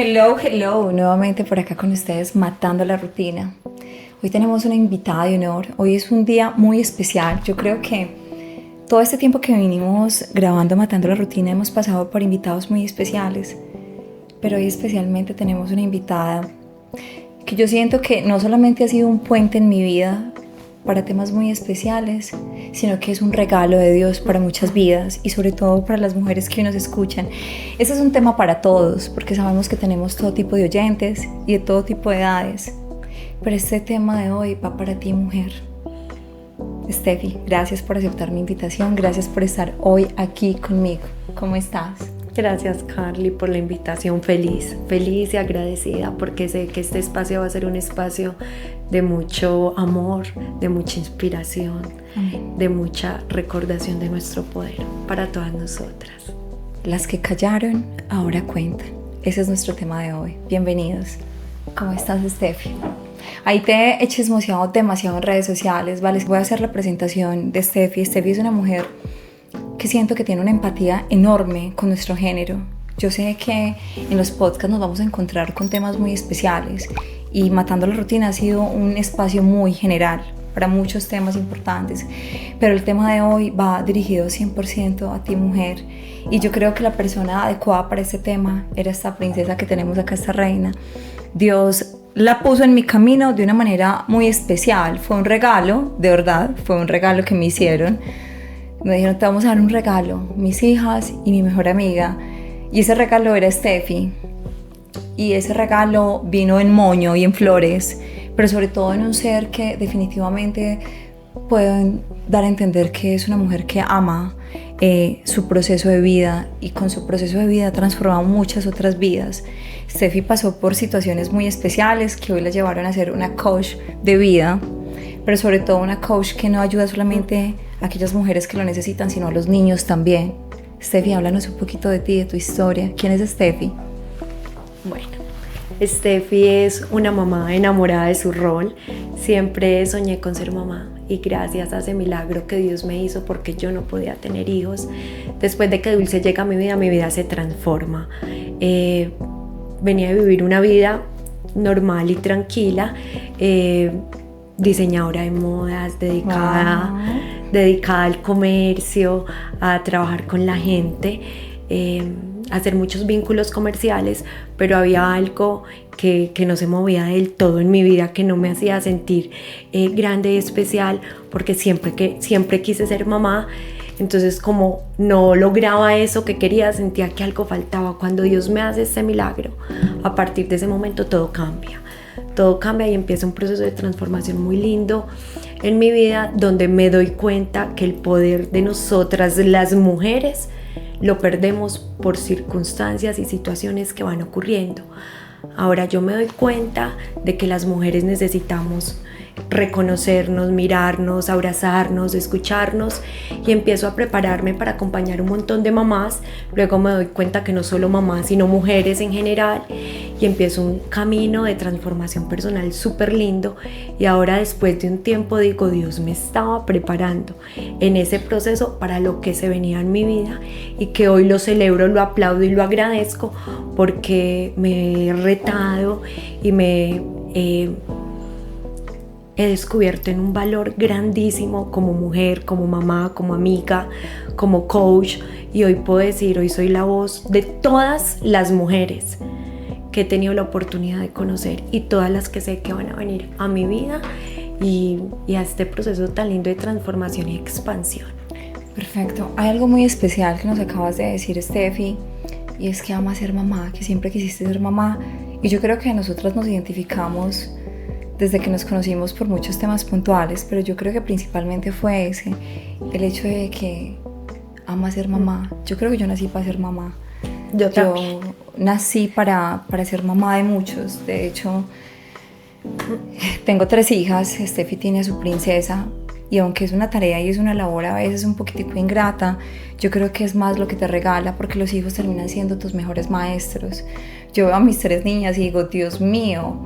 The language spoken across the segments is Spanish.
Hello, nuevamente por acá con ustedes, Matando la Rutina. Hoy tenemos una invitada de honor, hoy es un día muy especial. Yo creo que todo este tiempo que vinimos grabando Matando la Rutina hemos pasado por invitados muy especiales, pero hoy especialmente tenemos una invitada que yo siento que no solamente ha sido un puente en mi vida para temas muy especiales, sino que es un regalo de Dios para muchas vidas y sobre todo para las mujeres que nos escuchan. Este es un tema para todos porque sabemos que tenemos todo tipo de oyentes y de todo tipo de edades, pero este tema de hoy va para ti, mujer. Steffi, gracias por aceptar mi invitación, gracias por estar hoy aquí conmigo. ¿Cómo estás? Gracias, Carly, por la invitación. Feliz y agradecida porque sé que este espacio va a ser un espacio de mucho amor, de mucha inspiración, amén, de mucha recordación de nuestro poder para todas nosotras. Las que callaron, ahora cuentan. Ese es nuestro tema de hoy. Bienvenidos. ¿Cómo estás, Steffi? Ahí te he chismoseado demasiado en redes sociales, ¿vale? Voy a hacer la presentación de Steffi. Steffi es una mujer que siento que tiene una empatía enorme con nuestro género. Yo sé que en los podcasts nos vamos a encontrar con temas muy especiales y Matando la Rutina ha sido un espacio muy general para muchos temas importantes, pero el tema de hoy va dirigido 100% a ti, mujer, y yo creo que la persona adecuada para este tema era esta princesa que tenemos acá, esta reina. Dios la puso en mi camino de una manera muy especial, fue un regalo, de verdad, fue un regalo que me hicieron. Me dijeron, te vamos a dar un regalo, mis hijas y mi mejor amiga. Y ese regalo era Steffi. Y ese regalo vino en moño y en flores, pero sobre todo en un ser que definitivamente pueden dar a entender que es una mujer que ama su proceso de vida, y con su proceso de vida ha transformado muchas otras vidas. Steffi pasó por situaciones muy especiales que hoy la llevaron a ser una coach de vida, pero sobre todo una coach que no ayuda solamente a aquellas mujeres que lo necesitan, sino a los niños también. Steffi, háblanos un poquito de ti, de tu historia. ¿Quién es Steffi? Bueno, Steffi es una mamá enamorada de su rol. Siempre soñé con ser mamá y gracias a ese milagro que Dios me hizo, porque yo no podía tener hijos, después de que Dulce llega a mi vida se transforma. Venía a vivir una vida normal y tranquila, diseñadora de modas, dedicada al comercio, a trabajar con la gente, a hacer muchos vínculos comerciales, pero había algo que no se movía del todo en mi vida, que no me hacía sentir grande y especial, porque siempre quise ser mamá. Entonces, como no lograba eso que quería, sentía que algo faltaba. Cuando Dios me hace este milagro, a partir de ese momento todo cambia y empieza un proceso de transformación muy lindo en mi vida, donde me doy cuenta que el poder de nosotras, las mujeres, lo perdemos por circunstancias y situaciones que van ocurriendo. Ahora yo me doy cuenta de que las mujeres necesitamos reconocernos, mirarnos, abrazarnos, escucharnos, y empiezo a prepararme para acompañar un montón de mamás. Luego me doy cuenta que no solo mamás, sino mujeres en general, y empiezo un camino de transformación personal súper lindo. Y ahora, después de un tiempo, digo, Dios me estaba preparando en ese proceso para lo que se venía en mi vida, y que hoy lo celebro, lo aplaudo y lo agradezco, porque me he retado y me he descubierto en un valor grandísimo como mujer, como mamá, como amiga, como coach, y hoy puedo decir, hoy soy la voz de todas las mujeres que he tenido la oportunidad de conocer y todas las que sé que van a venir a mi vida y a este proceso tan lindo de transformación y expansión. Perfecto. Hay algo muy especial que nos acabas de decir, Steffi, y es que amas ser mamá, que siempre quisiste ser mamá, y yo creo que nosotras nos identificamos desde que nos conocimos por muchos temas puntuales, pero yo creo que principalmente fue ese, el hecho de que ama ser mamá. Yo creo que yo nací para ser mamá. Yo nací para ser mamá de muchos. De hecho, tengo 3 hijas, Steffi tiene a su princesa, y aunque es una tarea y es una labor a veces un poquitico ingrata, yo creo que es más lo que te regala, porque los hijos terminan siendo tus mejores maestros. Yo veo a mis 3 niñas y digo, Dios mío,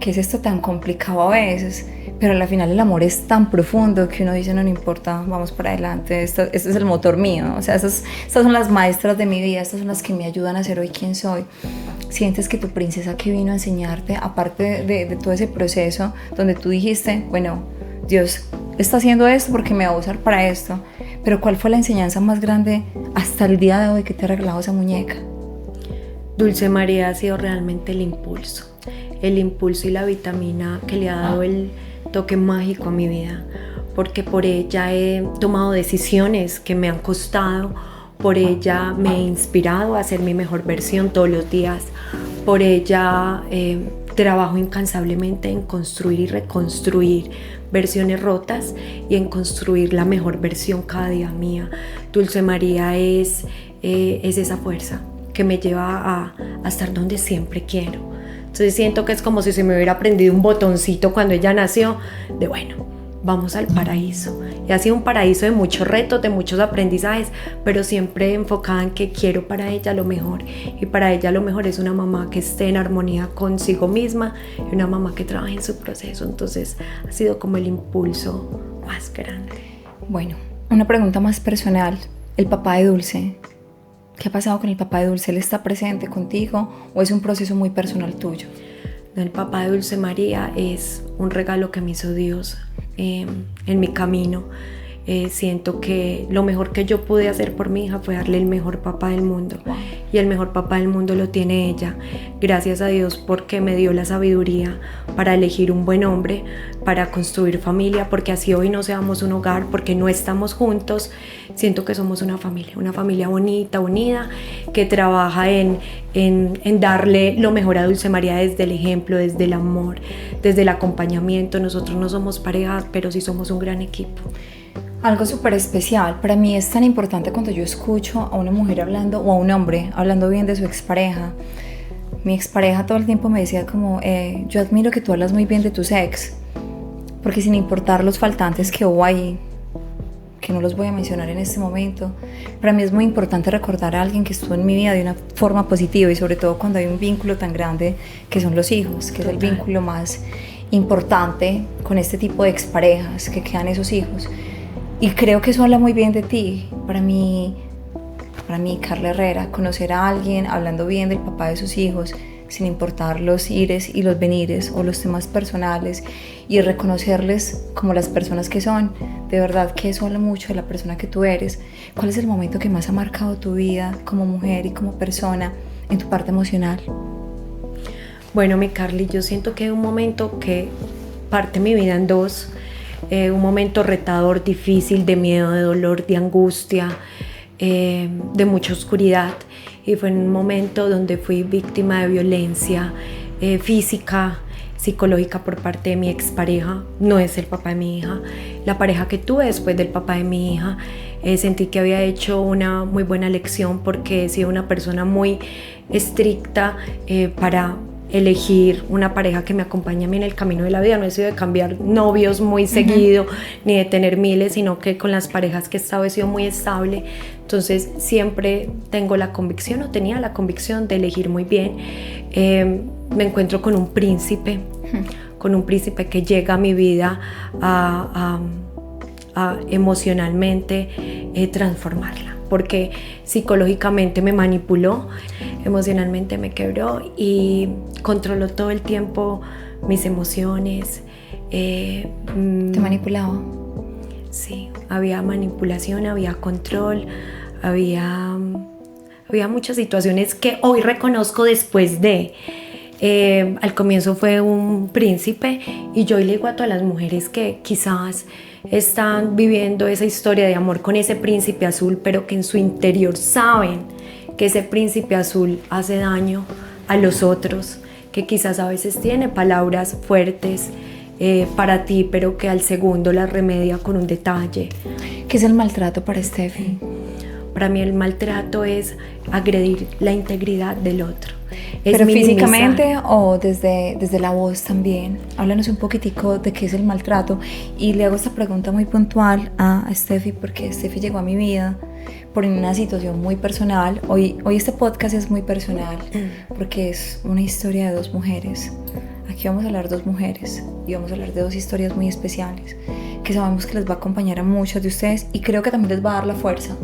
¿qué es esto tan complicado a veces? pero al final el amor es tan profundo que uno dice, no, no importa, vamos para adelante, este es el motor mío, o sea, estas son las maestras de mi vida, estas son las que me ayudan a ser hoy quien soy. Sientes que tu princesa que vino a enseñarte, aparte de todo ese proceso donde tú dijiste, bueno, Dios está haciendo esto porque me va a usar para esto, pero ¿cuál fue la enseñanza más grande hasta el día de hoy que te ha regalado esa muñeca? Dulce María ha sido realmente el impulso y la vitamina que le ha dado el toque mágico a mi vida, porque por ella he tomado decisiones que me han costado, por ella me he inspirado a ser mi mejor versión todos los días, por ella trabajo incansablemente en construir y reconstruir versiones rotas y en construir la mejor versión cada día mía. Dulce María es esa fuerza que me lleva a estar donde siempre quiero. Entonces siento que es como si se me hubiera prendido un botoncito cuando ella nació, de bueno, vamos al paraíso. Y ha sido un paraíso de muchos retos, de muchos aprendizajes, pero siempre enfocada en que quiero para ella lo mejor. Y para ella lo mejor es una mamá que esté en armonía consigo misma y una mamá que trabaje en su proceso. Entonces ha sido como el impulso más grande. Bueno, una pregunta más personal. El papá de Dulce, ¿qué ha pasado con el papá de Dulce? ¿Él está presente contigo o es un proceso muy personal tuyo? El papá de Dulce María es un regalo que me hizo Dios en mi camino. Siento que lo mejor que yo pude hacer por mi hija fue darle el mejor papá del mundo. Wow. Y el mejor papá del mundo lo tiene ella. Gracias a Dios porque me dio la sabiduría para elegir un buen hombre, para construir familia, porque así hoy no seamos un hogar, porque no estamos juntos. Siento que somos una familia bonita, unida, que trabaja en darle lo mejor a Dulce María desde el ejemplo, desde el amor, desde el acompañamiento. Nosotros no somos parejas, pero sí somos un gran equipo. Algo súper especial, para mí es tan importante cuando yo escucho a una mujer hablando, o a un hombre hablando bien de su expareja. Mi expareja todo el tiempo me decía como, yo admiro que tú hablas muy bien de tus ex, porque sin importar los faltantes que hubo ahí, que no los voy a mencionar en este momento, para mí es muy importante recordar a alguien que estuvo en mi vida de una forma positiva, y sobre todo cuando hay un vínculo tan grande que son los hijos, que es el vínculo más importante con este tipo de exparejas, que quedan esos hijos. Y creo que eso habla muy bien de ti. Para mí, Carla Herrera, conocer a alguien hablando bien del papá de sus hijos, sin importar los ires y los venires o los temas personales, y reconocerles como las personas que son, de verdad que eso habla mucho de la persona que tú eres. ¿Cuál es el momento que más ha marcado tu vida como mujer y como persona en tu parte emocional? Bueno, mi Carly, yo siento que hay un momento que parte mi vida en dos. Un momento retador, difícil, de miedo, de dolor, de angustia, de mucha oscuridad, y fue en un momento donde fui víctima de violencia física, psicológica por parte de mi expareja. No es el papá de mi hija, la pareja que tuve después del papá de mi hija. Sentí que había hecho una muy buena lección, porque he sido una persona muy estricta para elegir una pareja que me acompañe a mí en el camino de la vida. No he sido de cambiar novios muy seguido, ni de tener miles, sino que con las parejas que he estado he sido muy estable. Entonces siempre tengo la convicción, o tenía la convicción, de elegir muy bien. Me encuentro con un príncipe que llega a mi vida a emocionalmente transformarla, porque psicológicamente me manipuló, emocionalmente me quebró y controló todo el tiempo mis emociones. ¿Te manipulaba? Sí, había manipulación, había control, había muchas situaciones que hoy reconozco después de... al comienzo fue un príncipe, y yo hoy le digo a todas las mujeres que quizás están viviendo esa historia de amor con ese príncipe azul, pero que en su interior saben que ese príncipe azul hace daño a los otros, que quizás a veces tiene palabras fuertes para ti, pero que al segundo las remedia con un detalle. ¿Qué es el maltrato para Steffi? Para mí el maltrato es agredir la integridad del otro. ¿Pero físicamente o desde la voz también? Háblanos un poquitico de qué es el maltrato. Y le hago esta pregunta muy puntual a Steffi, porque Steffi llegó a mi vida por una situación muy personal. Hoy este podcast es muy personal, porque es una historia de dos mujeres. aquí vamos a hablar dos mujeres y vamos a hablar de dos historias muy especiales que sabemos que les va a acompañar a muchas de ustedes y creo que también les va a dar la fuerza.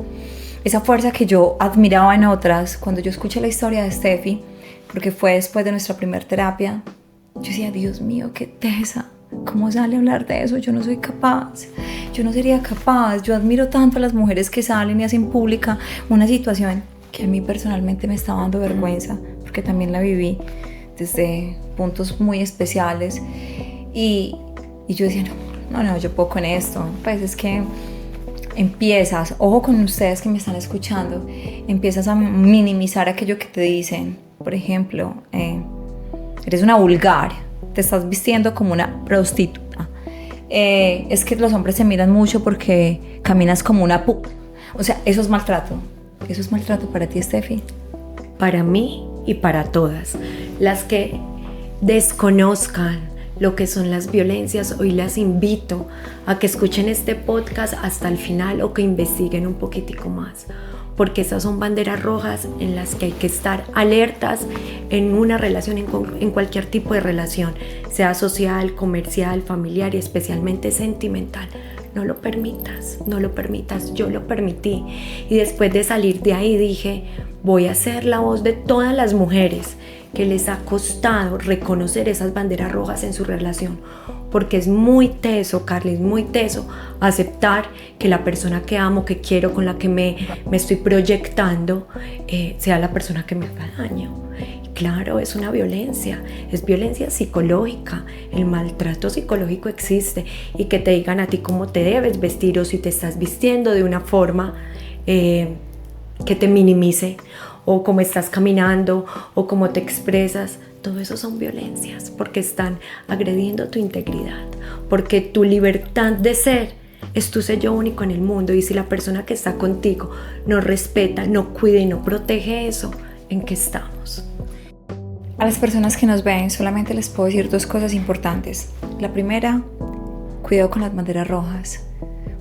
Esa fuerza que yo admiraba en otras cuando yo escuché la historia de Steffi, porque fue después de nuestra primera terapia. Yo decía, Dios mío, qué tesa, ¿cómo sale a hablar de eso? Yo no soy capaz, yo no sería capaz. Yo admiro tanto a las mujeres que salen y hacen pública una situación que a mí personalmente me estaba dando vergüenza, porque también la viví desde puntos muy especiales. Y yo decía, no, yo puedo con esto. Pues es que empiezas, ojo con ustedes que me están escuchando, empiezas a minimizar aquello que te dicen. Por ejemplo, eres una vulgar, te estás vistiendo como una prostituta, es que los hombres se miran mucho porque caminas como una puta. O sea, eso es maltrato. ¿Eso es maltrato para ti, Steffi? Para mí y para todas las que desconozcan lo que son las violencias, hoy las invito a que escuchen este podcast hasta el final o que investiguen un poquitico más, porque esas son banderas rojas en las que hay que estar alertas en una relación, en cualquier tipo de relación, sea social, comercial, familiar y especialmente sentimental. No lo permitas, yo lo permití. Y después de salir de ahí dije, voy a ser la voz de todas las mujeres que les ha costado reconocer esas banderas rojas en su relación, porque es muy teso, Carly, es muy teso aceptar que la persona que amo, que quiero, con la que me estoy proyectando, sea la persona que me haga daño. Y claro, es una violencia, es violencia psicológica, el maltrato psicológico existe, y que te digan a ti cómo te debes vestir o si te estás vistiendo de una forma que te minimice, o cómo estás caminando, o cómo te expresas, todo eso son violencias, porque están agrediendo tu integridad, porque tu libertad de ser es tu sello único en el mundo, y si la persona que está contigo no respeta, no cuida y no protege eso, ¿en qué estamos? A las personas que nos ven solamente les puedo decir dos cosas importantes. La primera, cuidado con las banderas rojas,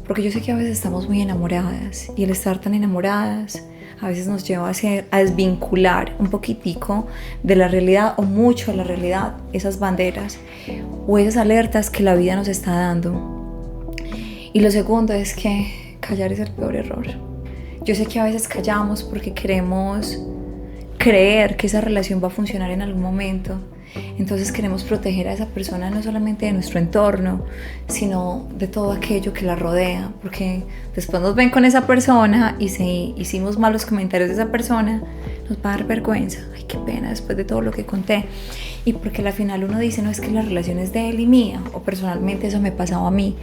porque yo sé que a veces estamos muy enamoradas y el estar tan enamoradas a veces nos lleva a desvincular un poquitico de la realidad o mucho de la realidad, esas banderas o esas alertas que la vida nos está dando. Y lo segundo es que callar es el peor error. Yo sé que a veces callamos porque queremos creer que esa relación va a funcionar en algún momento. Entonces queremos proteger a esa persona no solamente de nuestro entorno, sino de todo aquello que la rodea, porque después nos ven con esa persona y si hicimos malos comentarios de esa persona, nos va a dar vergüenza. Ay, qué pena después de todo lo que conté. Y porque al final uno dice, no, es que la relación es de él y mía, o personalmente eso me pasaba a mí,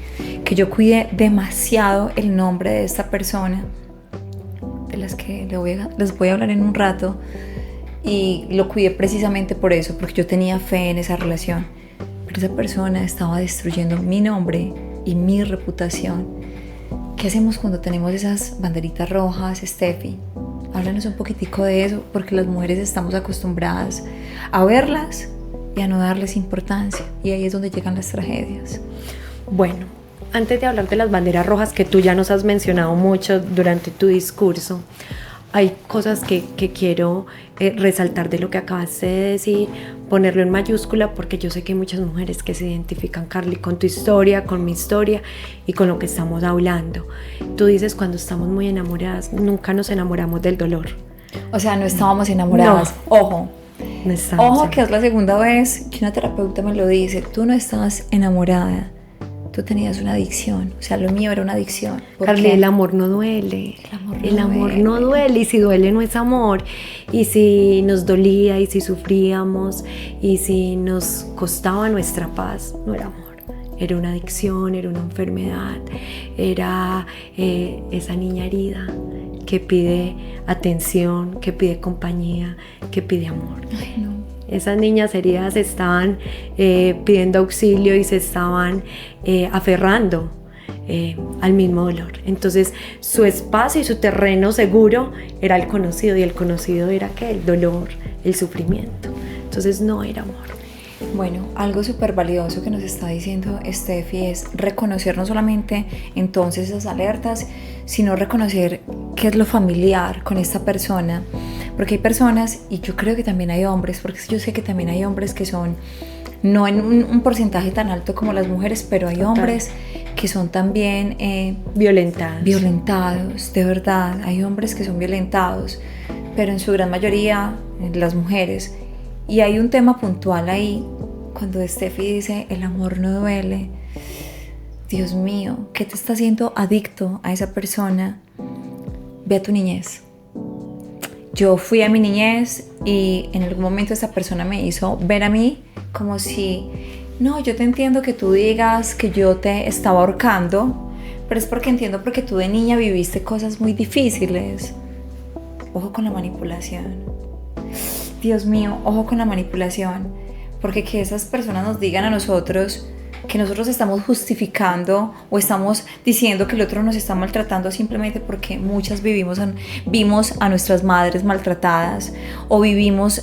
que yo cuidé demasiado el nombre de esta persona, de las que les voy a hablar en un rato. Y lo cuidé precisamente por eso, porque yo tenía fe en esa relación. Pero esa persona estaba destruyendo mi nombre y mi reputación. ¿Qué hacemos cuando tenemos esas banderitas rojas, Steffi? Háblanos un poquitico de eso, porque las mujeres estamos acostumbradas a verlas y a no darles importancia. Y ahí es donde llegan las tragedias. Bueno, antes de hablar de las banderas rojas que tú ya nos has mencionado mucho durante tu discurso, hay cosas que quiero resaltar de lo que acabaste de decir, ponerlo en mayúscula, porque yo sé que hay muchas mujeres que se identifican, Carly, con tu historia, con mi historia y con lo que estamos hablando. Tú dices, cuando estamos muy enamoradas, nunca nos enamoramos del dolor. O sea, no estábamos enamoradas. No. Ojo, que es la segunda vez que una terapeuta me lo dice. Tú no estabas enamorada, tú tenías una adicción. O sea, lo mío era una adicción. Carly, el amor no duele. El amor no duele, y si duele no es amor. Y si nos dolía, y si sufríamos, y si nos costaba nuestra paz, no era amor. Era una adicción, era una enfermedad, era esa niña herida que pide atención, que pide compañía, que pide amor. Ay, no. Esas niñas heridas estaban pidiendo auxilio y se estaban aferrando al mismo dolor. Entonces su espacio y su terreno seguro era el conocido, y el conocido era ¿qué? El dolor, el sufrimiento. Entonces no era amor. Bueno, algo súper valioso que nos está diciendo Steffi es reconocer no solamente entonces esas alertas, sino reconocer qué es lo familiar con esta persona, Porque hay personas, y yo creo que también hay hombres, porque yo sé que también hay hombres que son, no en un porcentaje tan alto como las mujeres, pero hay hombres que son también violentados, de verdad. Hay hombres que son violentados, pero en su gran mayoría las mujeres. Y hay un tema puntual ahí, cuando Steffi dice, el amor no duele. Dios mío, ¿qué te está haciendo adicto a esa persona? Ve a tu niñez. Yo fui a mi niñez y en algún momento esa persona me hizo ver a mí como si, no, yo te entiendo que tú digas que yo te estaba ahorcando, pero es porque entiendo porque tú de niña viviste cosas muy difíciles. Ojo con la manipulación. Dios mío, ojo con la manipulación, porque que esas personas nos digan a nosotros que nosotros estamos justificando o estamos diciendo que el otro nos está maltratando simplemente porque muchas vimos a nuestras madres maltratadas o vivimos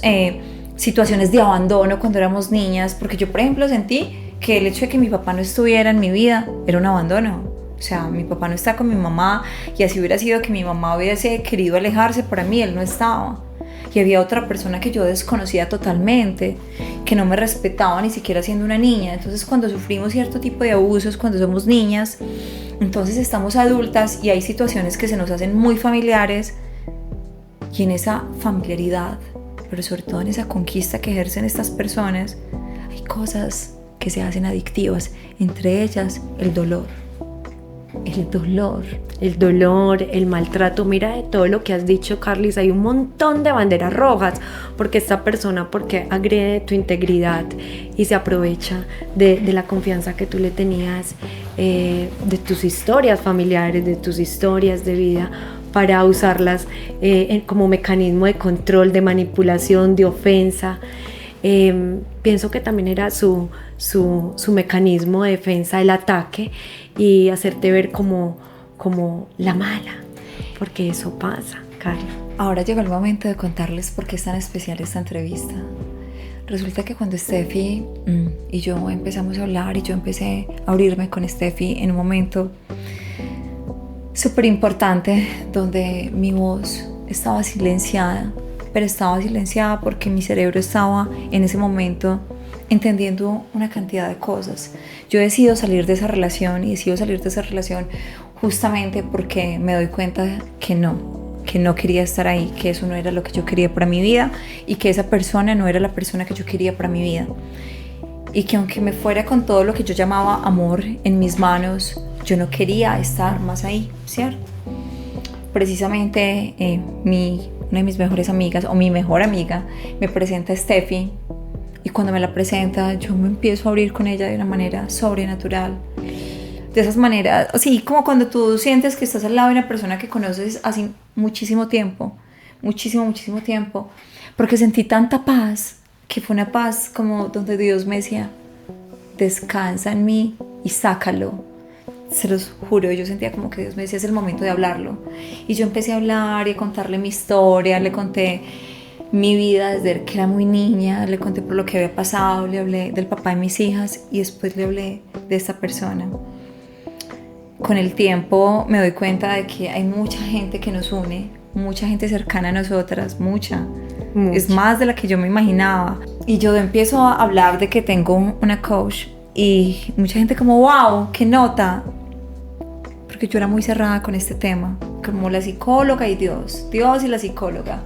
situaciones de abandono cuando éramos niñas, porque yo, por ejemplo, sentí que el hecho de que mi papá no estuviera en mi vida era un abandono. O sea, mi papá no está con mi mamá, y así hubiera sido que mi mamá hubiese querido alejarse, para mí él no estaba. Y había otra persona que yo desconocía totalmente, que no me respetaba ni siquiera siendo una niña. Entonces, cuando sufrimos cierto tipo de abusos, cuando somos niñas, entonces estamos adultas y hay situaciones que se nos hacen muy familiares, y en esa familiaridad, pero sobre todo en esa conquista que ejercen estas personas, hay cosas que se hacen adictivas, entre ellas el dolor. El dolor, el maltrato. Mira, de todo lo que has dicho, Carlis, hay un montón de banderas rojas, porque esta persona, porque agrede tu integridad y se aprovecha de la confianza que tú le tenías, de tus historias familiares, de tus historias de vida, para usarlas como mecanismo de control, de manipulación, de ofensa. Pienso que también era su mecanismo de defensa, el ataque, y hacerte ver como la mala, porque eso pasa, Carla. Ahora llegó el momento de contarles por qué es tan especial esta entrevista. Resulta que cuando Steffi y yo empezamos a hablar, y yo empecé a abrirme con Steffi en un momento súper importante, donde mi voz estaba silenciada, pero estaba silenciada porque mi cerebro estaba en ese momento entendiendo una cantidad de cosas. Yo decido salir de esa relación, y decido salir de esa relación justamente porque me doy cuenta que no quería estar ahí, que eso no era lo que yo quería para mi vida, y que esa persona no era la persona que yo quería para mi vida, y que aunque me fuera con todo lo que yo llamaba amor en mis manos, yo no quería estar más ahí, ¿cierto? Precisamente una de mis mejores amigas, o mi mejor amiga, me presenta a Steffi, y cuando me la presenta yo me empiezo a abrir con ella de una manera sobrenatural, de esas maneras, así como cuando tú sientes que estás al lado de una persona que conoces hace muchísimo tiempo, muchísimo tiempo, porque sentí tanta paz, que fue una paz como donde Dios me decía, descansa en mí y sácalo. Se los juro, yo sentía como que Dios me decía, es el momento de hablarlo. Y yo empecé a hablar y a contarle mi historia, le conté mi vida desde que era muy niña, le conté por lo que había pasado, le hablé del papá de mis hijas, y después le hablé de esta persona. Con el tiempo me doy cuenta de que hay mucha gente que nos une, mucha gente cercana a nosotras, mucha. Es más de la que yo me imaginaba. Y yo empiezo a hablar de que tengo una coach, y mucha gente como, wow, qué nota, porque yo era muy cerrada con este tema, como la psicóloga y Dios y la psicóloga.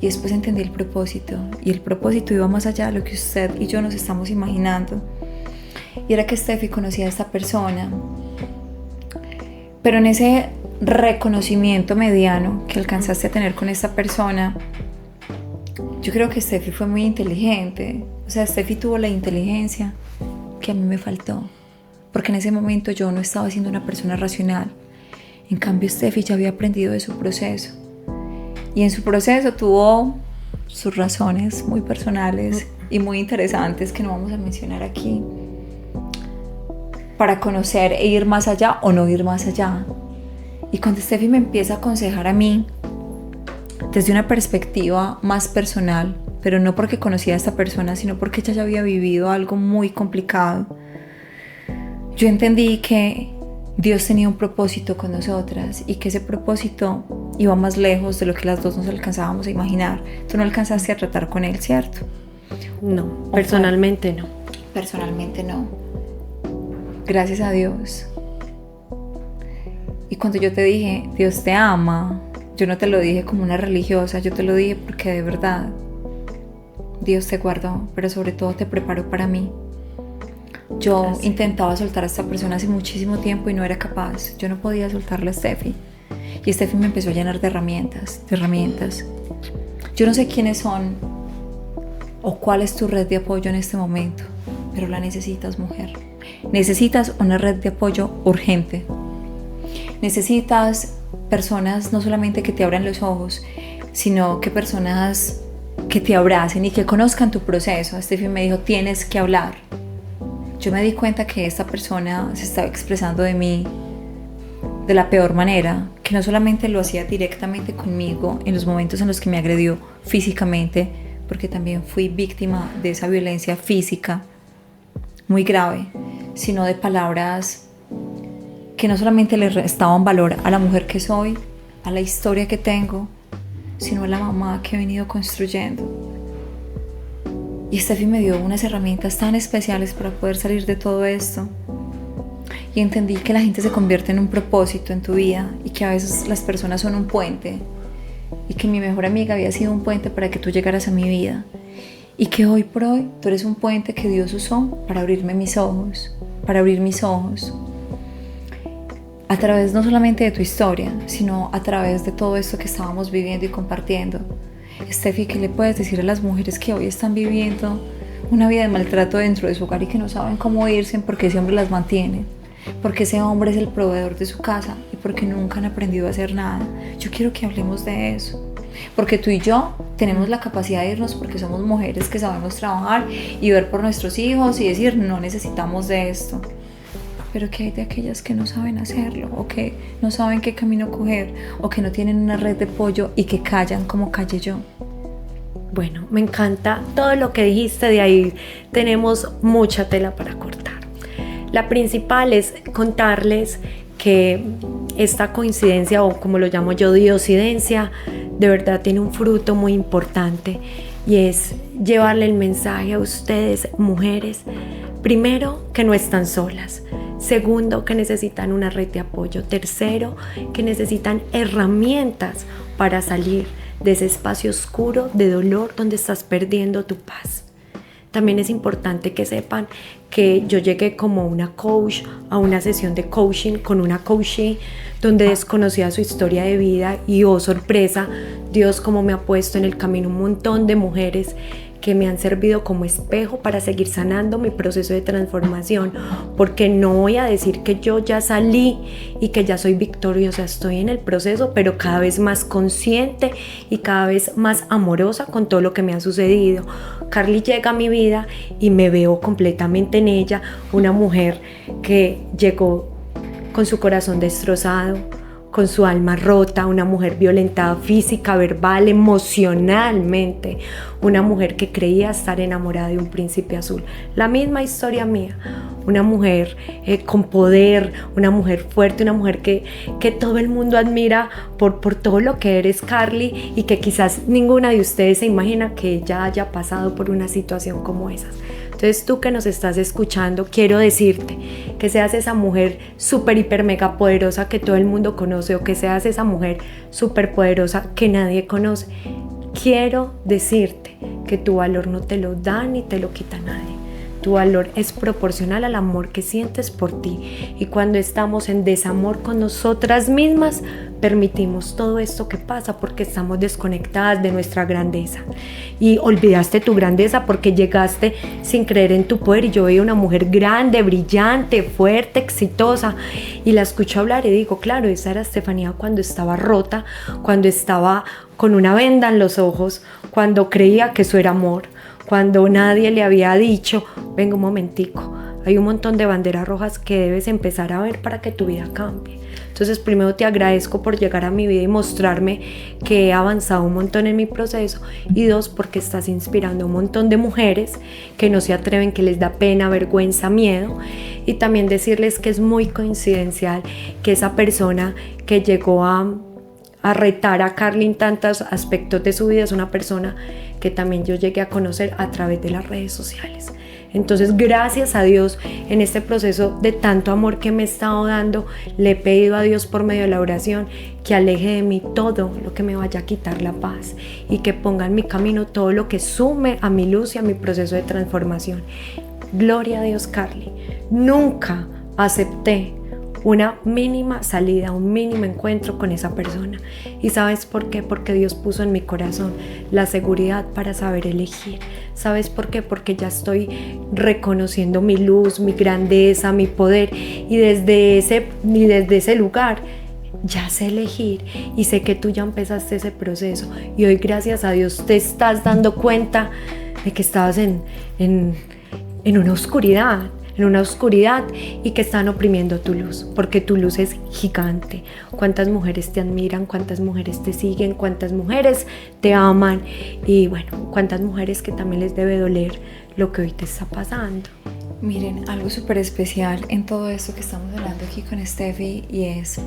Y después entendí el propósito, y el propósito iba más allá de lo que usted y yo nos estamos imaginando. Y era que Steffi conocía a esta persona, pero en ese reconocimiento mediano que alcanzaste a tener con esta persona, yo creo que Steffi fue muy inteligente. O sea, Steffi tuvo la inteligencia que a mí me faltó, porque en ese momento yo no estaba siendo una persona racional. En cambio, Steffi ya había aprendido de su proceso, y en su proceso tuvo sus razones muy personales y muy interesantes que no vamos a mencionar aquí, para conocer e ir más allá o no ir más allá. Y cuando Steffi me empieza a aconsejar a mí desde una perspectiva más personal, pero no porque conocía a esta persona, sino porque ella ya había vivido algo muy complicado, yo entendí que Dios tenía un propósito con nosotras, y que ese propósito iba más lejos de lo que las dos nos alcanzábamos a imaginar. Tú no alcanzaste a tratar con él, ¿cierto? No, personalmente no. Personalmente no. Gracias a Dios. Y cuando yo te dije, Dios te ama, yo no te lo dije como una religiosa, yo te lo dije porque de verdad Dios te guardó, pero sobre todo te preparó para mí. Yo Gracias. intentaba soltar a esta persona hace muchísimo tiempo y no era capaz. Yo no podía soltarle a Steffi. Y Steffi me empezó a llenar de herramientas. Yo no sé quiénes son o cuál es tu red de apoyo en este momento, pero la necesitas, mujer. Necesitas una red de apoyo urgente. Necesitas personas no solamente que te abran los ojos, sino que personas que te abracen y que conozcan tu proceso. Steffi me dijo, tienes que hablar. Yo me di cuenta que esta persona se estaba expresando de mí de la peor manera, que no solamente lo hacía directamente conmigo en los momentos en los que me agredió físicamente, porque también fui víctima de esa violencia física muy grave, sino de palabras que no solamente le restaban valor a la mujer que soy, a la historia que tengo, sino a la mamá que he venido construyendo. Y Steffi me dio unas herramientas tan especiales para poder salir de todo esto. Y entendí que la gente se convierte en un propósito en tu vida y que a veces las personas son un puente. Y que mi mejor amiga había sido un puente para que tú llegaras a mi vida. Y que hoy por hoy tú eres un puente que Dios usó para abrirme mis ojos, para abrir mis ojos. A través no solamente de tu historia, sino a través de todo esto que estábamos viviendo y compartiendo. Steffi, ¿qué le puedes decir a las mujeres que hoy están viviendo una vida de maltrato dentro de su hogar y que no saben cómo irse porque ese hombre las mantiene? Porque ese hombre es el proveedor de su casa y porque nunca han aprendido a hacer nada. Yo quiero que hablemos de eso. Porque tú y yo tenemos la capacidad de irnos porque somos mujeres que sabemos trabajar y ver por nuestros hijos y decir, no necesitamos de esto. Pero ¿qué hay de aquellas que no saben hacerlo? O que no saben qué camino coger, o que no tienen una red de apoyo y que callan como callé yo. Bueno, me encanta todo lo que dijiste, de ahí tenemos mucha tela para cortar. La principal es contarles que esta coincidencia, o como lo llamo yo, diosidencia, de verdad tiene un fruto muy importante, y es llevarle el mensaje a ustedes, mujeres, primero, que no están solas. Segundo, que necesitan una red de apoyo. Tercero, que necesitan herramientas para salir de ese espacio oscuro de dolor donde estás perdiendo tu paz. También es importante que sepan que yo llegué como una coach a una sesión de coaching con una coachee donde desconocía su historia de vida y, oh sorpresa, Dios como me ha puesto en el camino un montón de mujeres que me han servido como espejo para seguir sanando mi proceso de transformación, porque no voy a decir que yo ya salí y que ya soy victoriosa, estoy en el proceso, pero cada vez más consciente y cada vez más amorosa con todo lo que me ha sucedido. Carly llega a mi vida y me veo completamente en ella, una mujer que llegó con su corazón destrozado, con su alma rota, una mujer violentada física, verbal, emocionalmente, una mujer que creía estar enamorada de un príncipe azul. La misma historia mía, una mujer con poder, una mujer fuerte, una mujer que todo el mundo admira por todo lo que eres, Carly, y que quizás ninguna de ustedes se imagina que ella haya pasado por una situación como esas. Entonces tú que nos estás escuchando, quiero decirte que seas esa mujer súper, hiper, mega poderosa que todo el mundo conoce, o que seas esa mujer súper poderosa que nadie conoce. Quiero decirte que tu valor no te lo da ni te lo quita nadie. Tu valor es proporcional al amor que sientes por ti. Y cuando estamos en desamor con nosotras mismas, permitimos todo esto que pasa porque estamos desconectadas de nuestra grandeza. Y olvidaste tu grandeza porque llegaste sin creer en tu poder. Y yo veo una mujer grande, brillante, fuerte, exitosa. Y la escucho hablar y digo, claro, esa era Estefanía cuando estaba rota, cuando estaba con una venda en los ojos, cuando creía que eso era amor, cuando nadie le había dicho, venga un momentico, hay un montón de banderas rojas que debes empezar a ver para que tu vida cambie. Entonces, primero te agradezco por llegar a mi vida y mostrarme que he avanzado un montón en mi proceso, y dos, porque estás inspirando a un montón de mujeres que no se atreven, que les da pena, vergüenza, miedo, y también decirles que es muy coincidencial que esa persona que llegó a a retar a Carly en tantos aspectos de su vida. Es una persona que también yo llegué a conocer a través de las redes sociales. Entonces, gracias a Dios, en este proceso de tanto amor que me he estado dando, le he pedido a Dios por medio de la oración que aleje de mí todo lo que me vaya a quitar la paz y que ponga en mi camino todo lo que sume a mi luz y a mi proceso de transformación. Gloria a Dios, Carly. Nunca acepté una mínima salida, un mínimo encuentro con esa persona. ¿Y sabes por qué? Porque Dios puso en mi corazón la seguridad para saber elegir. ¿Sabes por qué? Porque ya estoy reconociendo mi luz, mi grandeza, mi poder, y desde ese lugar ya sé elegir, y sé que tú ya empezaste ese proceso, y hoy, gracias a Dios, te estás dando cuenta de que estabas en una oscuridad y que están oprimiendo tu luz, porque tu luz es gigante. Cuántas mujeres te admiran, cuántas mujeres te siguen, cuántas mujeres te aman, y bueno, cuántas mujeres que también les debe doler lo que hoy te está pasando. Miren, algo súper especial en todo esto que estamos hablando aquí con Steffi, y es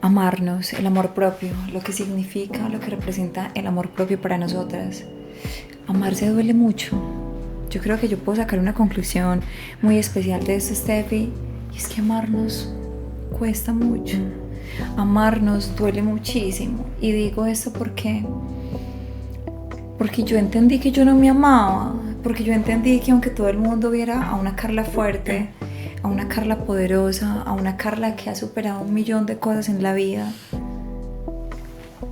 amarnos, el amor propio, lo que significa, lo que representa el amor propio para nosotras. Amarse duele mucho. Yo creo que yo puedo sacar una conclusión muy especial de esto, Steffi, y es que amarnos cuesta mucho. Amarnos duele muchísimo. Y digo esto porque yo entendí que yo no me amaba, porque yo entendí que aunque todo el mundo viera a una Carla fuerte, a una Carla poderosa, a una Carla que ha superado 1.000.000 de cosas en la vida.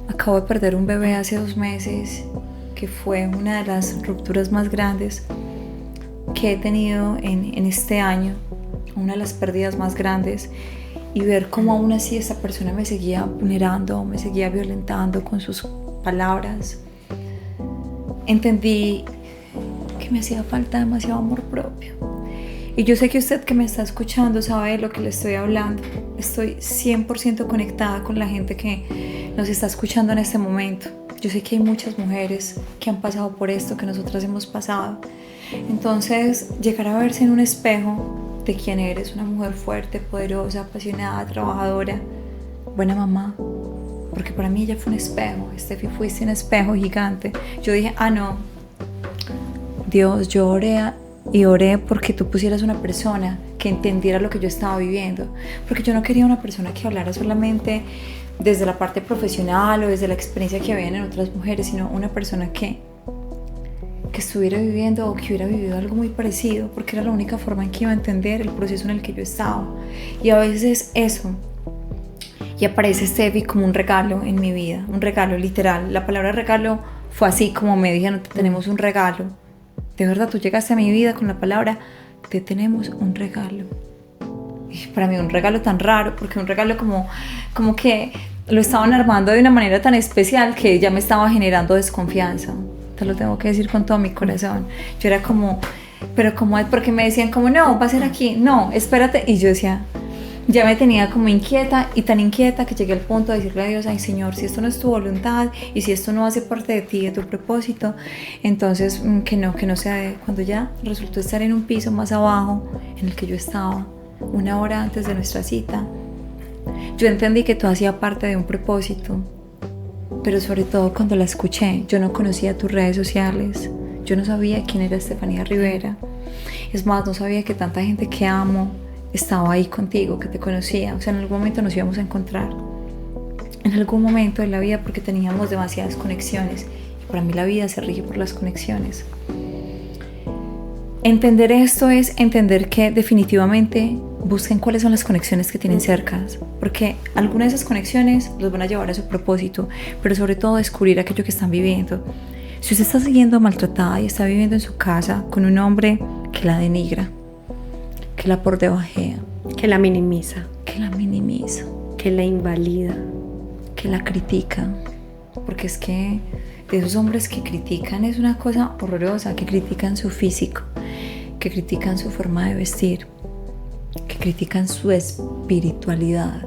Acabo de perder un bebé hace 2 meses, que fue una de las rupturas más grandes que he tenido en este año, una de las pérdidas más grandes, y ver cómo aún así esa persona me seguía vulnerando, me seguía violentando con sus palabras. Entendí que me hacía falta demasiado amor propio. Y yo sé que usted que me está escuchando sabe de lo que le estoy hablando. Estoy 100% conectada con la gente que nos está escuchando en este momento. Yo sé que hay muchas mujeres que han pasado por esto que nosotras hemos pasado. Entonces, llegar a verse en un espejo de quién eres, una mujer fuerte, poderosa, apasionada, trabajadora, buena mamá. Porque para mí ella fue un espejo. Steffi, fuiste un espejo gigante. Yo dije, no, Dios, yo oré porque tú pusieras una persona que entendiera lo que yo estaba viviendo, porque yo no quería una persona que hablara solamente desde la parte profesional o desde la experiencia que habían en otras mujeres, sino una persona que estuviera viviendo o que hubiera vivido algo muy parecido, porque era la única forma en que iba a entender el proceso en el que yo estaba. Y a veces eso, y aparece Steffi como un regalo en mi vida, un regalo literal. La palabra regalo fue así como me dijeron, te tenemos un regalo. De verdad, tú llegaste a mi vida con la palabra, te tenemos un regalo. Y para mí un regalo tan raro, porque un regalo como que lo estaban armando de una manera tan especial que ya me estaba generando desconfianza. Te lo tengo que decir con todo mi corazón. Yo era como, pero como es, porque me decían como, no, va a ser aquí, no, espérate. Y yo decía, ya me tenía como inquieta, y tan inquieta que llegué al punto de decirle a Dios, ay Señor, si esto no es tu voluntad y si esto no hace parte de ti, de tu propósito, entonces que no sea. Cuando ya resultó estar en un piso más abajo en el que yo estaba 1 hora antes de nuestra cita, yo entendí que todo hacía parte de un propósito. Pero sobre todo cuando la escuché, yo no conocía tus redes sociales, yo no sabía quién era Estefanía Rivera. Es más, no sabía que tanta gente que amo estaba ahí contigo, que te conocía. O sea, en algún momento nos íbamos a encontrar, en algún momento de la vida, porque teníamos demasiadas conexiones, y para mí la vida se rige por las conexiones. Entender esto es entender que definitivamente busquen cuáles son las conexiones que tienen cerca, porque algunas de esas conexiones los van a llevar a su propósito, pero sobre todo descubrir aquello que están viviendo. Si usted está siendo maltratada y está viviendo en su casa con un hombre que la denigra, que la pordebajea, que la minimiza, que la invalida, que la critica, porque es que de esos hombres que critican es una cosa horrorosa, que critican su físico, que critican su forma de vestir, que critican su espiritualidad,